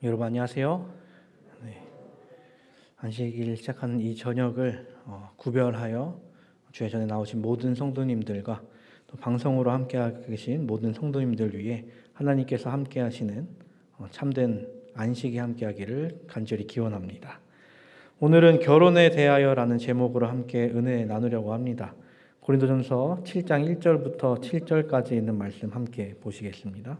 여러분 안녕하세요. 네, 안식일 시작하는 이 저녁을 구별하여 주의 전에 나오신 모든 성도님들과 또 방송으로 함께하고 계신 모든 성도님들 위해 하나님께서 함께하시는 참된 안식이 함께하기를 간절히 기원합니다. 오늘은 결혼에 대하여라는 제목으로 함께 은혜 나누려고 합니다. 고린도전서 7장 1절부터 7절까지 있는 말씀 함께 보시겠습니다.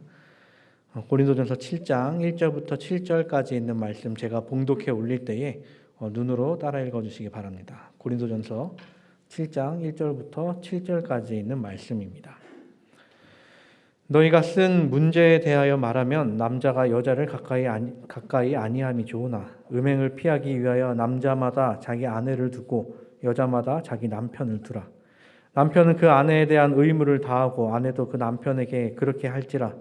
고린도전서 7장 1절부터 7절까지 있는 말씀 제가 봉독해 올릴 때에 눈으로 따라 읽어주시기 바랍니다. 고린도전서 7장 1절부터 7절까지 있는 말씀입니다. 너희가 쓴 문제에 대하여 말하면 남자가 여자를 가까이 아니함이 좋으나 음행을 피하기 위하여 남자마다 자기 아내를 두고 여자마다 자기 남편을 두라. 남편은 그 아내에 대한 의무를 다하고 아내도 그 남편에게 그렇게 할지라.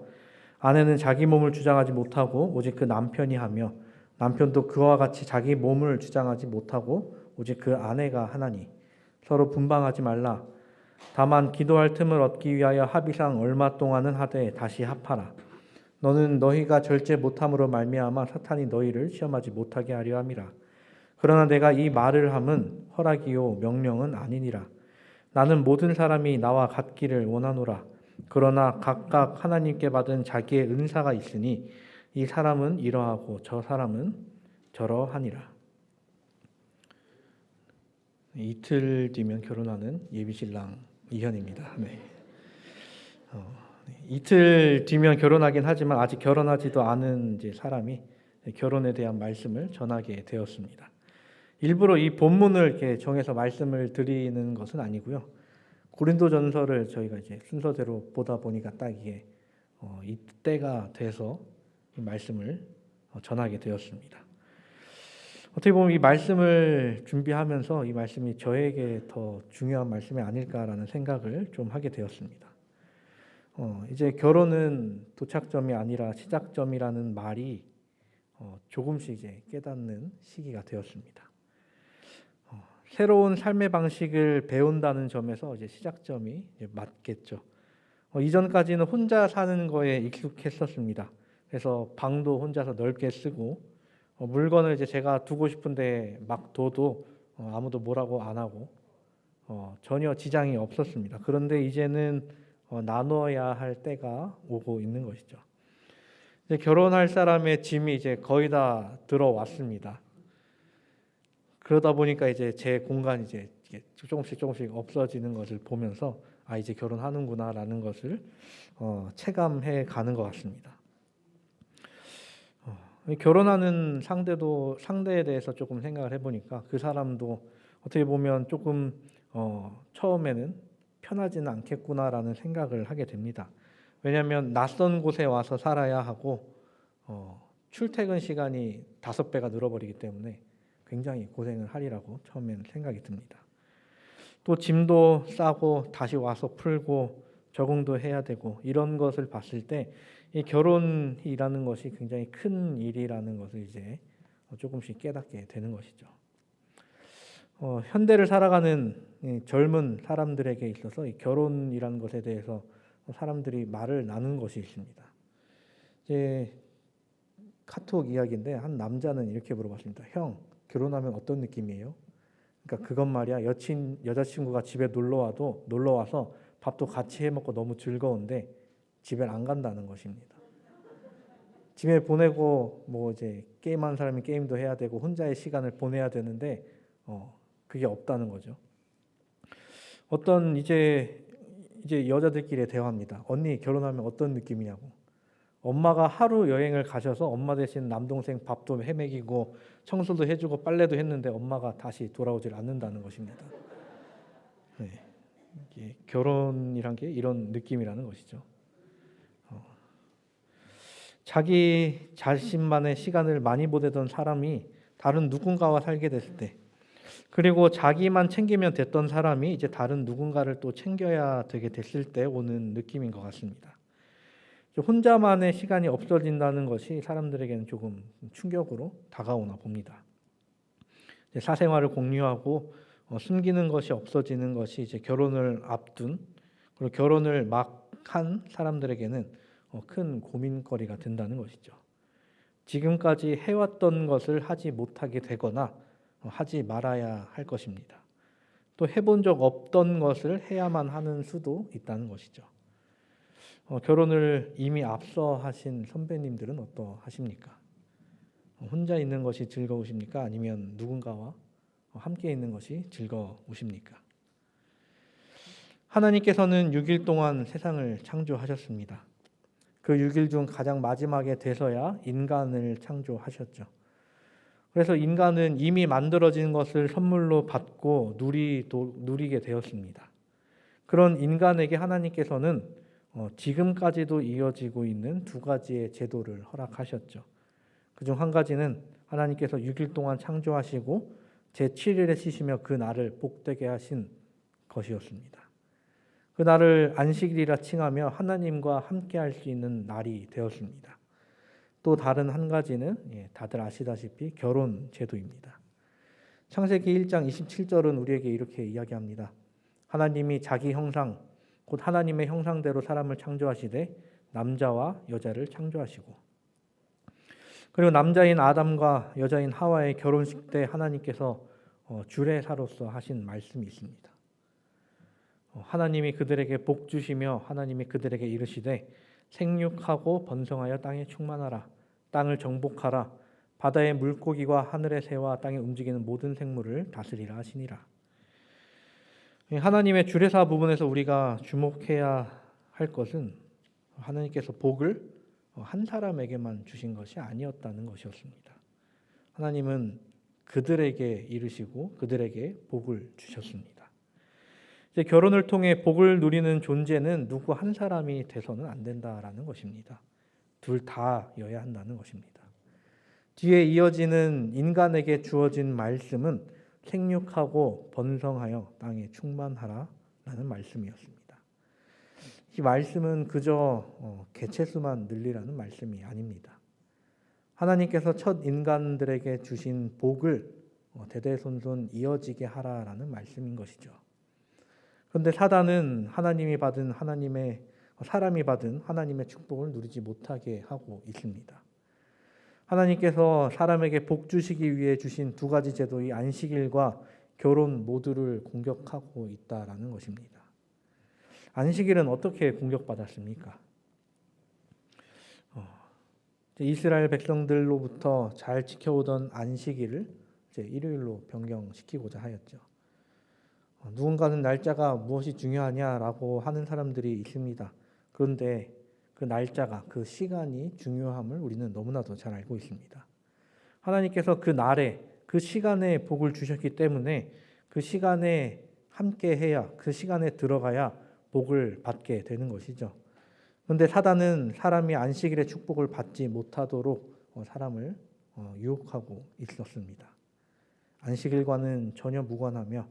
아내는 자기 몸을 주장하지 못하고 오직 그 남편이 하며 남편도 그와 같이 자기 몸을 주장하지 못하고 오직 그 아내가 하나니 서로 분방하지 말라. 다만 기도할 틈을 얻기 위하여 합의상 얼마 동안은 하되 다시 합하라. 너는 너희가 절제 못함으로 말미암아 사탄이 너희를 시험하지 못하게 하려 함이라. 그러나 내가 이 말을 함은 허락이요 명령은 아니니라. 나는 모든 사람이 나와 같기를 원하노라. 그러나 각각 하나님께 받은 자기의 은사가 있으니 이 사람은 이러하고 저 사람은 저러하니라. 이틀 뒤면 결혼하는 예비신랑 이현입니다. 네. 이틀 뒤면 결혼하긴 하지만 아직 결혼하지도 않은 이제 사람이 결혼에 대한 말씀을 전하게 되었습니다. 일부러 이 본문을 이렇게 정해서 말씀을 드리는 것은 아니고요. 고린도전서를 저희가 이제 순서대로 보다 보니까 딱 이게 이때가 돼서 이 말씀을 전하게 되었습니다. 어떻게 보면 이 말씀을 준비하면서 이 말씀이 저에게 더 중요한 말씀이 아닐까라는 생각을 좀 하게 되었습니다. 이제 결혼은 도착점이 아니라 시작점이라는 말이 조금씩 이제 깨닫는 시기가 되었습니다. 새로운 삶의 방식을 배운다는 점에서 이제 시작점이 이제 맞겠죠. 이전까지는 혼자 사는 거에 익숙했었습니다. 그래서 방도 혼자서 넓게 쓰고 물건을 이제 제가 두고 싶은데 막 둬도 아무도 뭐라고 안 하고 전혀 지장이 없었습니다. 그런데 이제는 나눠야 할 때가 오고 있는 것이죠. 이제 결혼할 사람의 짐이 이제 거의 다 들어왔습니다. 그러다 보니까 이제 제 공간이 이제 조금씩 없어지는 것을 보면서 아 이제 결혼하는구나라는 것을 체감해 가는 것 같습니다. 결혼하는 상대에 대해서 조금 생각을 해보니까 그 사람도 어떻게 보면 조금 처음에는 편하지는 않겠구나라는 생각을 하게 됩니다. 왜냐하면 낯선 곳에 와서 살아야 하고 출퇴근 시간이 5배가 늘어버리기 때문에 굉장히 고생을 하리라고 처음에는 생각이 듭니다. 또 짐도 싸고 다시 와서 풀고 적응도 해야 되고 이런 것을 봤을 때 이 결혼이라는 것이 굉장히 큰 일이라는 것을 이제 조금씩 깨닫게 되는 것이죠. 현대를 살아가는 젊은 사람들에게 있어서 이 결혼이라는 것에 대해서 사람들이 말을 나누는 것이 있습니다. 이제 카톡 이야기인데 한 남자는 이렇게 물어봤습니다. 형, 결혼하면 어떤 느낌이에요? 그러니까 그것 말이야. 여자친구가 집에 놀러 와서 밥도 같이 해 먹고 너무 즐거운데 집에 안 간다는 것입니다. 집에 보내고 뭐 이제 게임하는 사람이 게임도 해야 되고 혼자의 시간을 보내야 되는데 그게 없다는 거죠. 어떤 이제 여자들끼리 대화합니다. 언니 결혼하면 어떤 느낌이냐고. 엄마가 하루 여행을 가셔서 엄마 대신 남동생 밥도 해먹이고 청소도 해주고 빨래도 했는데 엄마가 다시 돌아오질 않는다는 것입니다. 네. 이게 결혼이란 게 이런 느낌이라는 것이죠. 자기 자신만의 시간을 많이 보내던 사람이 다른 누군가와 살게 됐을 때, 그리고 자기만 챙기면 됐던 사람이 이제 다른 누군가를 또 챙겨야 되게 됐을 때 오는 느낌인 것 같습니다. 혼자만의 시간이 없어진다는 것이 사람들에게는 조금 충격으로 다가오나 봅니다. 사생활을 공유하고 숨기는 것이 없어지는 것이 이제 결혼을 앞둔 그리고 결혼을 막 한 사람들에게는 큰 고민거리가 된다는 것이죠. 지금까지 해왔던 것을 하지 못하게 되거나 하지 말아야 할 것입니다. 또 해본 적 없던 것을 해야만 하는 수도 있다는 것이죠. 결혼을 이미 앞서 하신 선배님들은 어떠하십니까? 혼자 있는 것이 즐거우십니까? 아니면 누군가와 함께 있는 것이 즐거우십니까? 하나님께서는 6일 동안 세상을 창조하셨습니다. 그 6일 중 가장 마지막에 돼서야 인간을 창조하셨죠. 그래서 인간은 이미 만들어진 것을 선물로 받고 누리게 되었습니다. 그런 인간에게 하나님께서는 지금까지도 이어지고 있는 두 가지의 제도를 허락하셨죠. 그중 한 가지는 하나님께서 6일 동안 창조하시고 제7일에 쉬시며 그 날을 복되게 하신 것이었습니다. 그 날을 안식일이라 칭하며 하나님과 함께 할 수 있는 날이 되었습니다. 또 다른 한 가지는 다들 아시다시피 결혼 제도입니다. 창세기 1장 27절은 우리에게 이렇게 이야기합니다. 하나님이 자기 형상 곧 하나님의 형상대로 사람을 창조하시되 남자와 여자를 창조하시고, 그리고 남자인 아담과 여자인 하와의 결혼식 때 하나님께서 주례사로서 하신 말씀이 있습니다. 하나님이 그들에게 복 주시며 하나님이 그들에게 이르시되 생육하고 번성하여 땅에 충만하라. 땅을 정복하라. 바다의 물고기와 하늘의 새와 땅에 움직이는 모든 생물을 다스리라 하시니라. 하나님의 주례사 부분에서 우리가 주목해야 할 것은 하나님께서 복을 한 사람에게만 주신 것이 아니었다는 것이었습니다. 하나님은 그들에게 이르시고 그들에게 복을 주셨습니다. 이제 결혼을 통해 복을 누리는 존재는 누구 한 사람이 돼서는 안 된다라는 것입니다. 둘 다여야 한다는 것입니다. 뒤에 이어지는 인간에게 주어진 말씀은 생육하고 번성하여 땅에 충만하라라는 말씀이었습니다. 이 말씀은 그저 개체수만 늘리라는 말씀이 아닙니다. 하나님께서 첫 인간들에게 주신 복을 대대손손 이어지게 하라라는 말씀인 것이죠. 그런데 사단은 사람이 받은 하나님의 축복을 누리지 못하게 하고 있습니다. 하나님께서 사람에게 복 주시기 위해 주신 두 가지 제도의 안식일과 결혼 모두를 공격하고 있다라는 것입니다. 안식일은 어떻게 공격받았습니까? 이스라엘 백성들로부터 잘 지켜오던 안식일을 이제 일요일로 변경시키고자 하였죠. 누군가는 날짜가 무엇이 중요하냐라고 하는 사람들이 있습니다. 그런데 그 날짜가, 그 시간이 중요함을 우리는 너무나도 잘 알고 있습니다. 하나님께서 그 날에, 그 시간에 복을 주셨기 때문에 그 시간에 함께 해야, 그 시간에 들어가야 복을 받게 되는 것이죠. 그런데 사단은 사람이 안식일의 축복을 받지 못하도록 사람을 유혹하고 있었습니다. 안식일과는 전혀 무관하며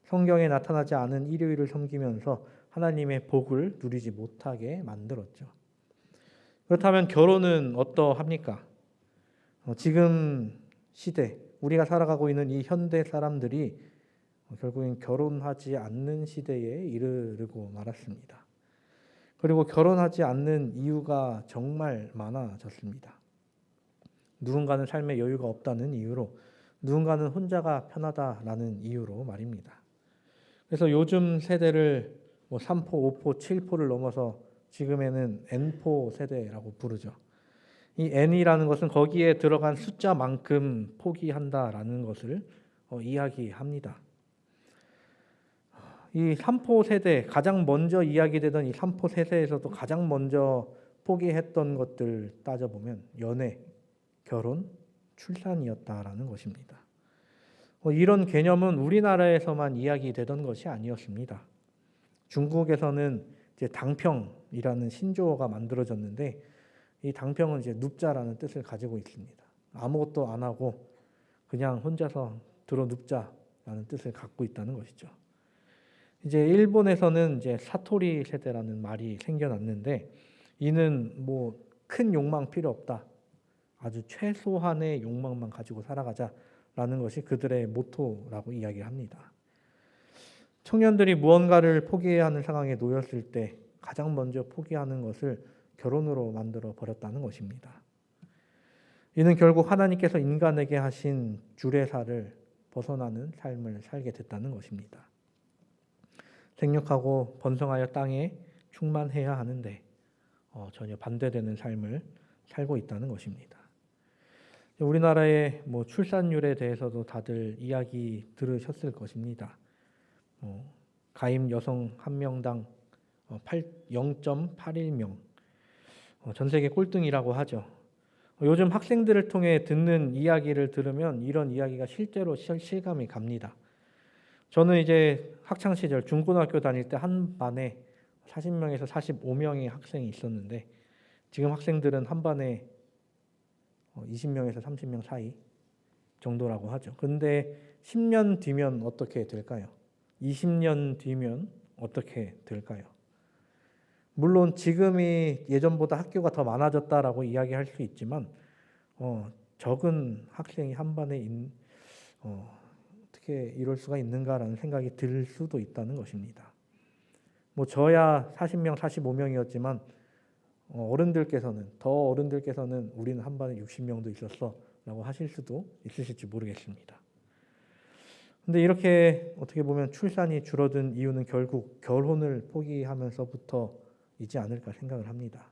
성경에 나타나지 않은 일요일을 섬기면서 하나님의 복을 누리지 못하게 만들었죠. 그렇다면 결혼은 어떠합니까? 지금 시대, 우리가 살아가고 있는 이 현대 사람들이 결국엔 결혼하지 않는 시대에 이르고 말았습니다. 그리고 결혼하지 않는 이유가 정말 많아졌습니다. 누군가는 삶에 여유가 없다는 이유로, 누군가는 혼자가 편하다라는 이유로 말입니다. 그래서 요즘 세대를 3포, 5포, 7포를 넘어서 지금에는 N포 세대라고 부르죠. 이 N이라는 것은 거기에 들어간 숫자만큼 포기한다라는 것을 이야기합니다. 이 3포 세대, 가장 먼저 이야기되던 이 3포 세대에서도 가장 먼저 포기했던 것들 따져보면 연애, 결혼, 출산이었다라는 것입니다. 이런 개념은 우리나라에서만 이야기되던 것이 아니었습니다. 중국에서는 이제 당평이라는 신조어가 만들어졌는데, 이 당평은 이제 눕자라는 뜻을 가지고 있습니다. 아무것도 안 하고 그냥 혼자서 들어 눕자라는 뜻을 갖고 있다는 것이죠. 이제 일본에서는 이제 사토리 세대라는 말이 생겨났는데, 이는 뭐 큰 욕망 필요 없다, 아주 최소한의 욕망만 가지고 살아가자라는 것이 그들의 모토라고 이야기합니다. 청년들이 무언가를 포기해야 하는 상황에 놓였을 때 가장 먼저 포기하는 것을 결혼으로 만들어 버렸다는 것입니다. 이는 결국 하나님께서 인간에게 하신 주례사를 벗어나는 삶을 살게 됐다는 것입니다. 생육하고 번성하여 땅에 충만해야 하는데 전혀 반대되는 삶을 살고 있다는 것입니다. 우리나라의 출산율에 대해서도 다들 이야기 들으셨을 것입니다. 가임 여성 한 명당 0.81명, 전 세계 꼴등이라고 하죠. 요즘 학생들을 통해 듣는 이야기를 들으면 이런 이야기가 실제로 실감이 갑니다. 저는 이제 학창 시절 중고등학교 다닐 때 한 반에 40명에서 45명의 학생이 있었는데 지금 학생들은 한 반에 20명에서 30명 사이 정도라고 하죠. 그런데 10년 뒤면 어떻게 될까요? 20년 뒤면 어떻게 될까요? 물론 지금이 예전보다 학교가 더 많아졌다라고 이야기할 수 있지만 적은 학생이 한 반에 어떻게 이럴 수가 있는가라는 생각이 들 수도 있다는 것입니다. 저야 40명, 45명이었지만 어른들께서는 우리는 한 반에 60명도 있었어라고 하실 수도 있으실지 모르겠습니다. 근데 이렇게 어떻게 보면 출산이 줄어든 이유는 결국 결혼을 포기하면서부터이지 않을까 생각을 합니다.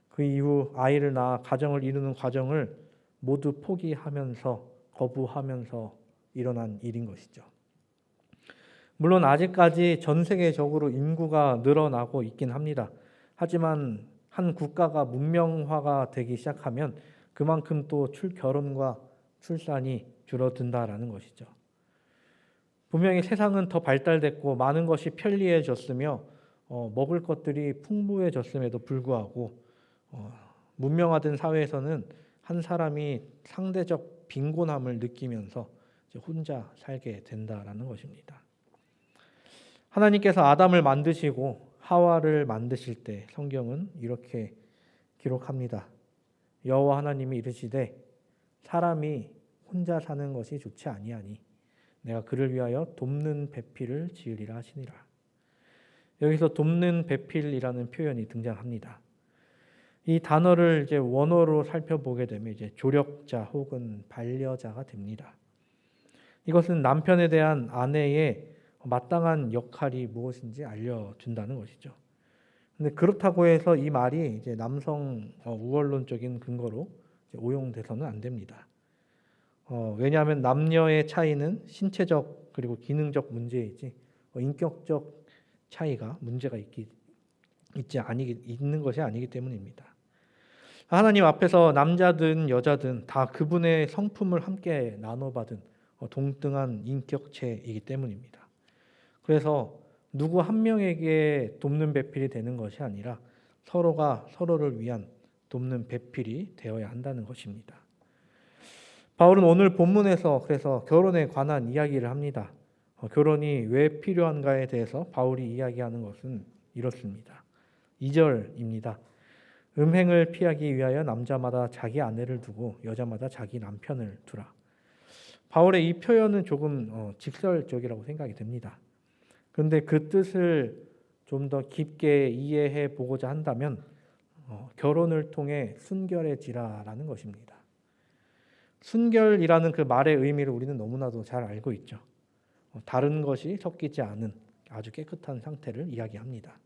그 이후 아이를 낳아 가정을 이루는 과정을 모두 포기하면서 거부하면서 일어난 일인 것이죠. 물론 아직까지 전 세계적으로 인구가 늘어나고 있긴 합니다. 하지만 한 국가가 문명화가 되기 시작하면 그만큼 또 결혼과 출산이 줄어든다라는 것이죠. 분명히 세상은 더 발달됐고 많은 것이 편리해졌으며 먹을 것들이 풍부해졌음에도 불구하고 문명화된 사회에서는 한 사람이 상대적 빈곤함을 느끼면서 혼자 살게 된다라는 것입니다. 하나님께서 아담을 만드시고 하와를 만드실 때 성경은 이렇게 기록합니다. 여호와 하나님이 이르시되 사람이 혼자 사는 것이 좋지 아니하니 내가 그를 위하여 돕는 배필을 지으리라 하시니라. 여기서 돕는 배필이라는 표현이 등장합니다. 이 단어를 이제 원어로 살펴보게 되면 이제 조력자 혹은 반려자가 됩니다. 이것은 남편에 대한 아내의 마땅한 역할이 무엇인지 알려준다는 것이죠. 근데 그렇다고 해서 이 말이 이제 남성 우월론적인 근거로 오용돼서는 안 됩니다. 왜냐하면 남녀의 차이는 신체적 그리고 기능적 문제이지 인격적 차이가 문제가 있는 것이 아니기 때문입니다. 하나님 앞에서 남자든 여자든 다 그분의 성품을 함께 나눠받은 동등한 인격체이기 때문입니다. 그래서 누구 한 명에게 돕는 배필이 되는 것이 아니라 서로가 서로를 위한 돕는 배필이 되어야 한다는 것입니다. 바울은 오늘 본문에서 그래서 결혼에 관한 이야기를 합니다. 결혼이 왜 필요한가에 대해서 바울이 이야기하는 것은 이렇습니다. 2절입니다. 음행을 피하기 위하여 남자마다 자기 아내를 두고 여자마다 자기 남편을 두라. 바울의 이 표현은 조금 직설적이라고 생각이 됩니다. 그런데 그 뜻을 좀 더 깊게 이해해 보고자 한다면 결혼을 통해 순결해지라라는 것입니다. 순결이라는 그 말의 의미를 우리는 너무나도 잘 알고 있죠. 다른 것이 섞이지 않은 아주 깨끗한 상태를 이야기합니다.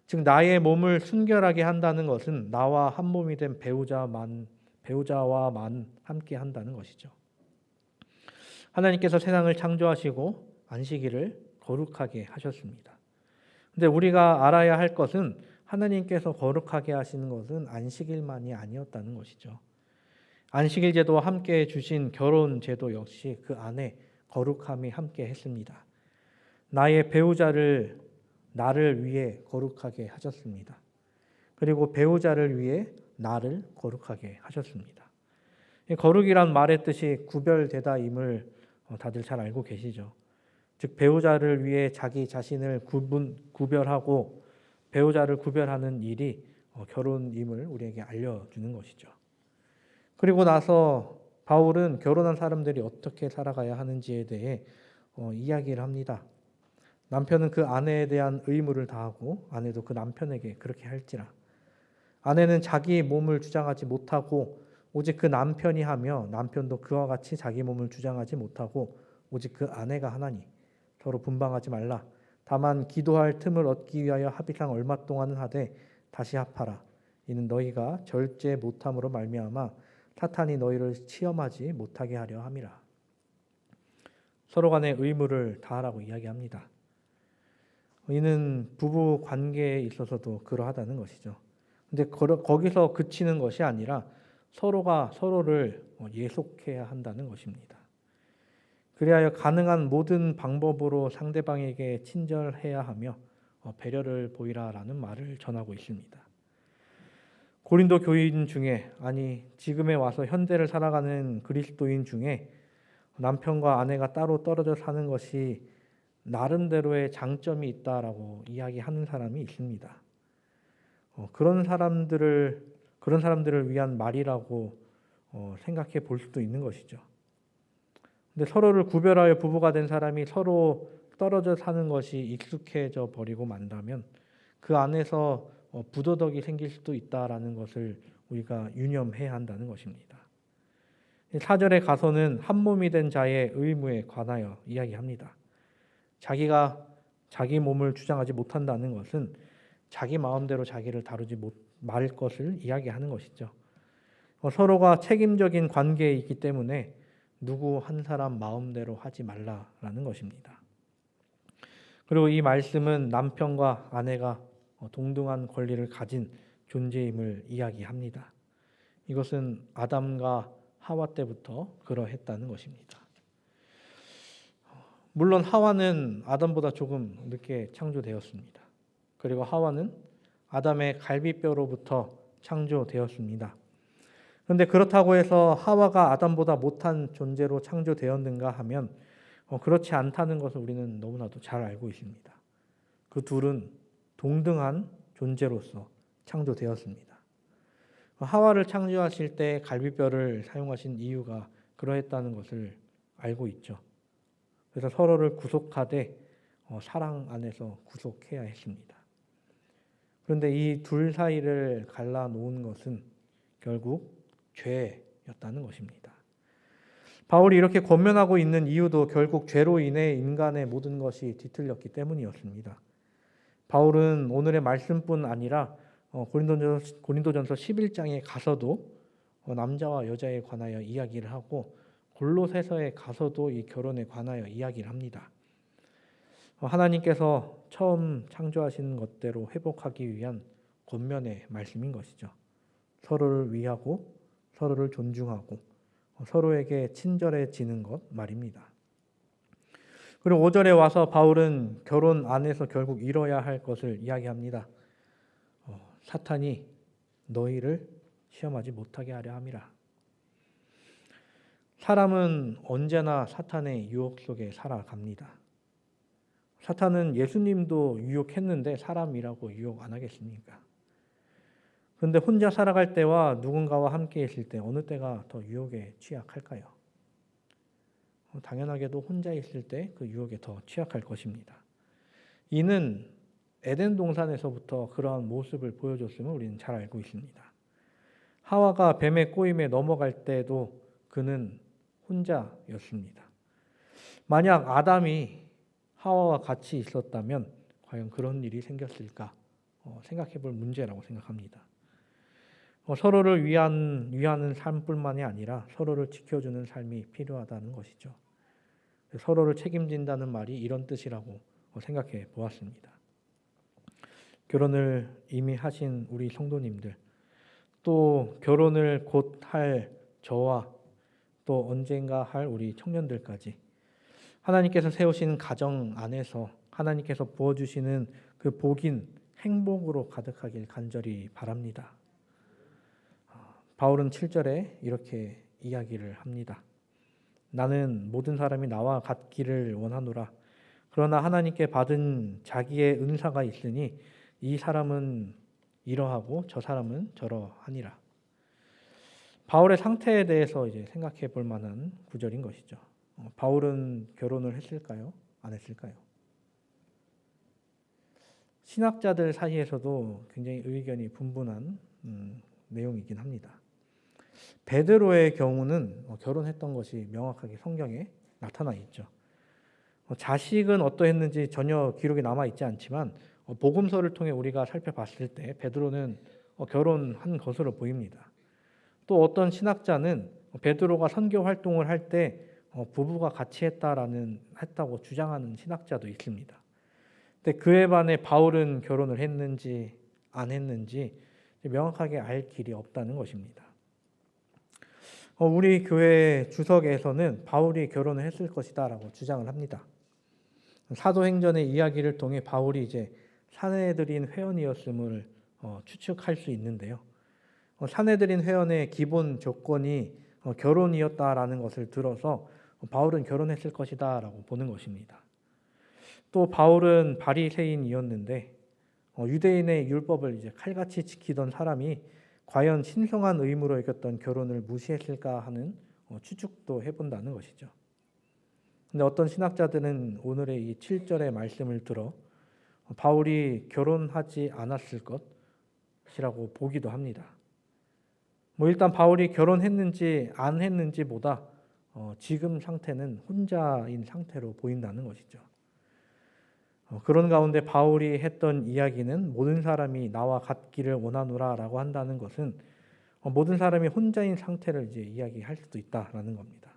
즉 나의 몸을 순결하게 한다는 것은 나와 한 몸이 된 배우자와만 함께 한다는 것이죠. 하나님께서 세상을 창조하시고 안식일을 거룩하게 하셨습니다. 근데 우리가 알아야 할 것은 하나님께서 거룩하게 하시는 것은 안식일만이 아니었다는 것이죠. 안식일 제도와 함께 주신 결혼 제도 역시 그 안에 거룩함이 함께 했습니다. 나의 배우자를 나를 위해 거룩하게 하셨습니다. 그리고 배우자를 위해 나를 거룩하게 하셨습니다. 거룩이란 말의 뜻이 구별되다임을 다들 잘 알고 계시죠. 즉 배우자를 위해 자기 자신을 구별하고 배우자를 구별하는 일이 결혼임을 우리에게 알려주는 것이죠. 그리고 나서 바울은 결혼한 사람들이 어떻게 살아가야 하는지에 대해 이야기를 합니다. 남편은 그 아내에 대한 의무를 다하고 아내도 그 남편에게 그렇게 할지라. 아내는 자기 몸을 주장하지 못하고 오직 그 남편이 하며 남편도 그와 같이 자기 몸을 주장하지 못하고 오직 그 아내가 하나니 서로 분방하지 말라. 다만 기도할 틈을 얻기 위하여 합의상 얼마 동안은 하되 다시 합하라. 이는 너희가 절제 못함으로 말미암아 사탄이 너희를 시험하지 못하게 하려 함이라. 서로 간의 의무를 다하라고 이야기합니다. 이는 부부 관계에 있어서도 그러하다는 것이죠. 근데 거기서 그치는 것이 아니라 서로가 서로를 예속해야 한다는 것입니다. 그리하여 가능한 모든 방법으로 상대방에게 친절해야 하며 배려를 보이라라는 말을 전하고 있습니다. 고린도 교인 중에, 아니 지금에 와서 현대를 살아가는 그리스도인 중에 남편과 아내가 따로 떨어져 사는 것이 나름대로의 장점이 있다라고 이야기하는 사람이 있습니다. 그런 사람들을 위한 말이라고 생각해 볼 수도 있는 것이죠. 근데 서로를 구별하여 부부가 된 사람이 서로 떨어져 사는 것이 익숙해져 버리고 만다면 그 안에서 부도덕이 생길 수도 있다라는 것을 우리가 유념해야 한다는 것입니다. 4절에 가서는 한 몸이 된 자의 의무에 관하여 이야기합니다. 자기가 자기 몸을 주장하지 못한다는 것은 자기 마음대로 자기를 다루지 말 것을 이야기하는 것이죠. 서로가 책임적인 관계에 있기 때문에 누구 한 사람 마음대로 하지 말라라는 것입니다. 그리고 이 말씀은 남편과 아내가 동등한 권리를 가진 존재임을 이야기합니다. 이것은 아담과 하와 때부터 그러했다는 것입니다. 물론 하와는 아담보다 조금 늦게 창조되었습니다. 그리고 하와는 아담의 갈비뼈로부터 창조되었습니다. 그런데 그렇다고 해서 하와가 아담보다 못한 존재로 창조되었는가 하면 그렇지 않다는 것을 우리는 너무나도 잘 알고 있습니다. 그 둘은 동등한 존재로서 창조되었습니다. 하와를 창조하실 때 갈비뼈를 사용하신 이유가 그러했다는 것을 알고 있죠. 그래서 서로를 구속하되 사랑 안에서 구속해야 했습니다. 그런데 이 둘 사이를 갈라놓은 것은 결국 죄였다는 것입니다. 바울이 이렇게 권면하고 있는 이유도 결국 죄로 인해 인간의 모든 것이 뒤틀렸기 때문이었습니다. 바울은 오늘의 말씀뿐 아니라 고린도전서 11장에 가서도 남자와 여자에 관하여 이야기를 하고 골로새서에 가서도 이 결혼에 관하여 이야기를 합니다. 하나님께서 처음 창조하신 것대로 회복하기 위한 권면의 말씀인 것이죠. 서로를 위하고 서로를 존중하고 서로에게 친절해지는 것 말입니다. 그리고 5절에 와서 바울은 결혼 안에서 결국 이뤄야 할 것을 이야기합니다. 사탄이 너희를 시험하지 못하게 하려 함이라. 사람은 언제나 사탄의 유혹 속에 살아갑니다. 사탄은 예수님도 유혹했는데 사람이라고 유혹 안 하겠습니까? 그런데 혼자 살아갈 때와 누군가와 함께 있을 때 어느 때가 더 유혹에 취약할까요? 당연하게도 혼자 있을 때 그 유혹에 더 취약할 것입니다. 이는 에덴 동산에서부터 그러한 모습을 보여줬음을 우리는 잘 알고 있습니다. 하와가 뱀의 꼬임에 넘어갈 때도 그는 혼자였습니다. 만약 아담이 하와와 같이 있었다면 과연 그런 일이 생겼을까 생각해 볼 문제라고 생각합니다. 서로를 위하는 삶뿐만이 아니라 서로를 지켜주는 삶이 필요하다는 것이죠. 서로를 책임진다는 말이 이런 뜻이라고 생각해 보았습니다. 결혼을 이미 하신 우리 성도님들, 또 결혼을 곧 할 저와 또 언젠가 할 우리 청년들까지 하나님께서 세우신 가정 안에서 하나님께서 부어주시는 그 복인 행복으로 가득하길 간절히 바랍니다. 바울은 7절에 이렇게 이야기를 합니다. 나는 모든 사람이 나와 같기를 원하노라. 그러나 하나님께 받은 자기의 은사가 있으니 이 사람은 이러하고 저 사람은 저러하니라. 바울의 상태에 대해서 이제 생각해 볼 만한 구절인 것이죠. 바울은 결혼을 했을까요? 안 했을까요? 신학자들 사이에서도 굉장히 의견이 분분한 내용이긴 합니다. 베드로의 경우는 결혼했던 것이 명확하게 성경에 나타나 있죠. 자식은 어떠했는지 전혀 기록이 남아 있지 않지만 복음서를 통해 우리가 살펴봤을 때 베드로는 결혼한 것으로 보입니다. 또 어떤 신학자는 베드로가 선교 활동을 할 때 부부가 같이 했다고 주장하는 신학자도 있습니다. 근데 그에 반해 바울은 결혼을 했는지 안 했는지 명확하게 알 길이 없다는 것입니다. 우리 교회 주석에서는 바울이 결혼을 했을 것이다라고 주장을 합니다. 사도행전의 이야기를 통해 바울이 이제 사내들인 회원이었음을 추측할 수 있는데요. 사내들인 회원의 기본 조건이 결혼이었다라는 것을 들어서 바울은 결혼했을 것이다라고 보는 것입니다. 또 바울은 바리새인이었는데 유대인의 율법을 이제 칼같이 지키던 사람이 과연 신성한 의무로 여겼던 결혼을 무시했을까 하는 추측도 해본다는 것이죠. 근데 어떤 신학자들은 오늘의 이 7절의 말씀을 들어 바울이 결혼하지 않았을 것이라고 보기도 합니다. 일단 바울이 결혼했는지 안 했는지보다 지금 상태는 혼자인 상태로 보인다는 것이죠. 그런 가운데 바울이 했던 이야기는 모든 사람이 나와 같기를 원하노라라고 한다는 것은 모든 사람이 혼자인 상태를 이제 이야기할 수도 있다라는 겁니다.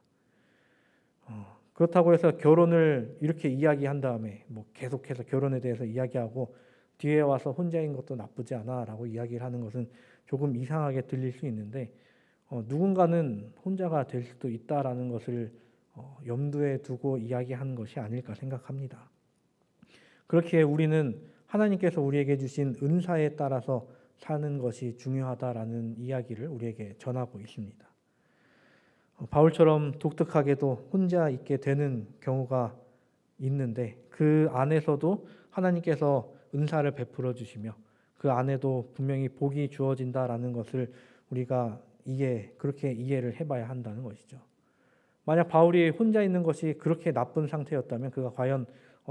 그렇다고 해서 결혼을 이렇게 이야기한 다음에 계속해서 결혼에 대해서 이야기하고 뒤에 와서 혼자인 것도 나쁘지 않아라고 이야기를 하는 것은 조금 이상하게 들릴 수 있는데 누군가는 혼자가 될 수도 있다라는 것을 염두에 두고 이야기하는 것이 아닐까 생각합니다. 그렇게 우리는 하나님께서 우리에게 주신 은사에 따라서 사는 것이 중요하다라는 이야기를 우리에게 전하고 있습니다. 바울처럼 독특하게도 혼자 있게 되는 경우가 있는데 그 안에서도 하나님께서 은사를 베풀어 주시며 그 안에도 분명히 복이 주어진다라는 것을 우리가 그렇게 이해를 해봐야 한다는 것이죠. 만약 바울이 혼자 있는 것이 그렇게 나쁜 상태였다면 그가 과연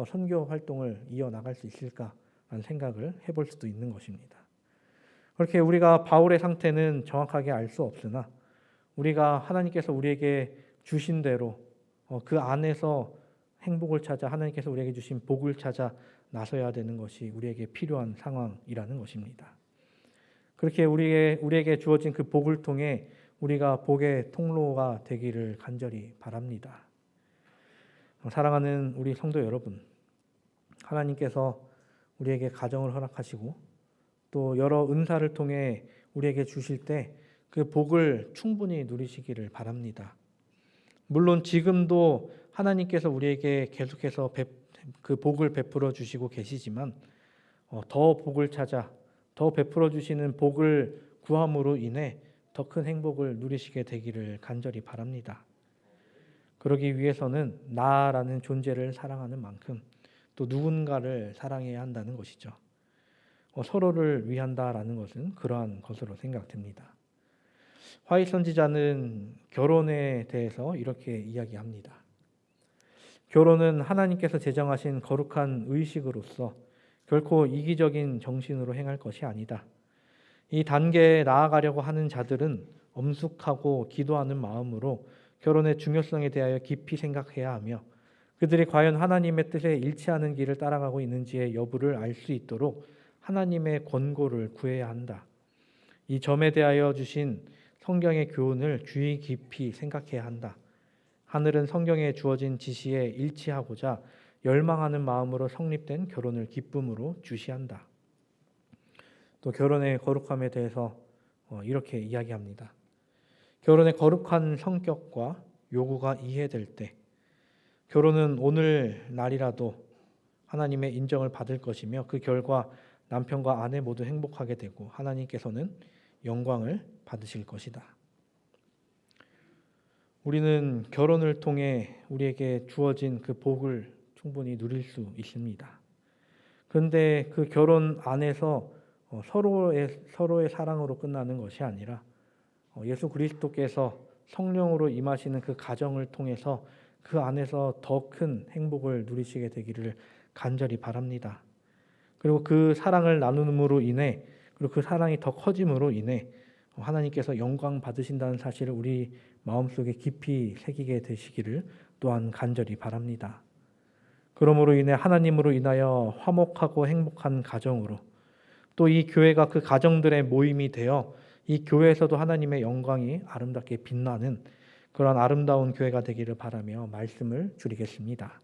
선교 활동을 이어나갈 수 있을까라는 생각을 해볼 수도 있는 것입니다. 그렇게 우리가 바울의 상태는 정확하게 알 수 없으나 우리가 하나님께서 우리에게 주신 대로 그 안에서 행복을 찾아 하나님께서 우리에게 주신 복을 찾아 나서야 되는 것이 우리에게 필요한 상황이라는 것입니다. 그렇게 우리에게 주어진 그 복을 통해 우리가 복의 통로가 되기를 간절히 바랍니다. 사랑하는 우리 성도 여러분, 하나님께서 우리에게 가정을 허락하시고 또 여러 은사를 통해 우리에게 주실 때 그 복을 충분히 누리시기를 바랍니다. 물론 지금도 하나님께서 우리에게 계속해서 그 복을 베풀어 주시고 계시지만 더 복을 찾아 더 베풀어 주시는 복을 구함으로 인해 더 큰 행복을 누리시게 되기를 간절히 바랍니다. 그러기 위해서는 나라는 존재를 사랑하는 만큼 또 누군가를 사랑해야 한다는 것이죠. 서로를 위한다라는 것은 그러한 것으로 생각됩니다. 화이트 선지자는 결혼에 대해서 이렇게 이야기합니다. 결혼은 하나님께서 제정하신 거룩한 의식으로서 결코 이기적인 정신으로 행할 것이 아니다. 이 단계에 나아가려고 하는 자들은 엄숙하고 기도하는 마음으로 결혼의 중요성에 대하여 깊이 생각해야 하며 그들이 과연 하나님의 뜻에 일치하는 길을 따라가고 있는지의 여부를 알 수 있도록 하나님의 권고를 구해야 한다. 이 점에 대하여 주신 성경의 교훈을 주의 깊이 생각해야 한다. 하늘은 성경에 주어진 지시에 일치하고자 열망하는 마음으로 성립된 결혼을 기쁨으로 주시한다. 또 결혼의 거룩함에 대해서 이렇게 이야기합니다. 결혼의 거룩한 성격과 요구가 이해될 때 결혼은 오늘날이라도 하나님의 인정을 받을 것이며 그 결과 남편과 아내 모두 행복하게 되고 하나님께서는 영광을 받으실 것이다. 우리는 결혼을 통해 우리에게 주어진 그 복을 충분히 누릴 수 있습니다. 그런데 그 결혼 안에서 서로의 사랑으로 끝나는 것이 아니라 예수 그리스도께서 성령으로 임하시는 그 가정을 통해서 그 안에서 더 큰 행복을 누리시게 되기를 간절히 바랍니다. 그리고 그 사랑을 나눔으로 인해 그리고 그 사랑이 더 커짐으로 인해 하나님께서 영광 받으신다는 사실을 우리 마음속에 깊이 새기게 되시기를 또한 간절히 바랍니다. 그러므로 인해 하나님으로 인하여 화목하고 행복한 가정으로, 또 이 교회가 그 가정들의 모임이 되어 이 교회에서도 하나님의 영광이 아름답게 빛나는 그런 아름다운 교회가 되기를 바라며 말씀을 줄이겠습니다.